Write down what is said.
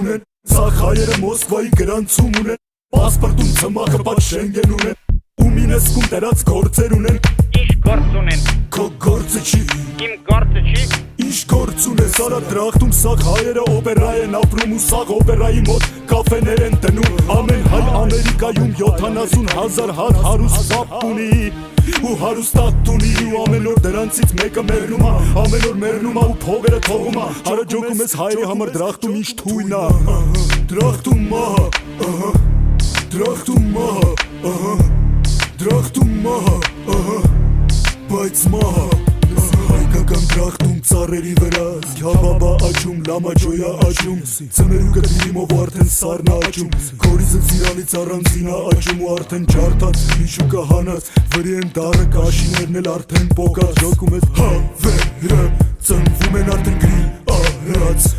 ունեն Սաղ հայերը Մոսկվայի գրանցում ունեն Պասպորտում ծմախը պատ Շենգեն ունեն Ու մինեսկում տերած գործեր ունեն Ինչ գործ ունեն Քո գործը չի Իմ գործը չի Ինչ գործ ունես արա դրախտում Սաղ հայերը օպերա են ապրում ու սաղ օպերայի մոտ կաֆեներ են տնում Ամեն հայ Ամերիկայում 70,000 հատ հարուստ պապ ունի Ու հարուստատ ունի ու ամեն օր դրանցից մեկը մեռնում ա Ամեն օր մեռնում ա ու փողերը թողում ա Ջոկում ես հայերի համար դրախտում ինչ թույն ա Դրախտում մահը Դրախտում մահը Դրախտում մահը Բայց մահը Հայկական դրախտում ծառերի վրա Քյաբաբա աչում, լամաջոյա աչում Ծներու գտնիմով արդեն սարնա աչում Քորիզը ծիրանից առանձինա աչում ու արդեն ջարդած Միջուկը հանած վրի են դարը կաշիներն էլ արդեն պոկած Ջոկում ես հավերը ծնվում են արդեն գրի արած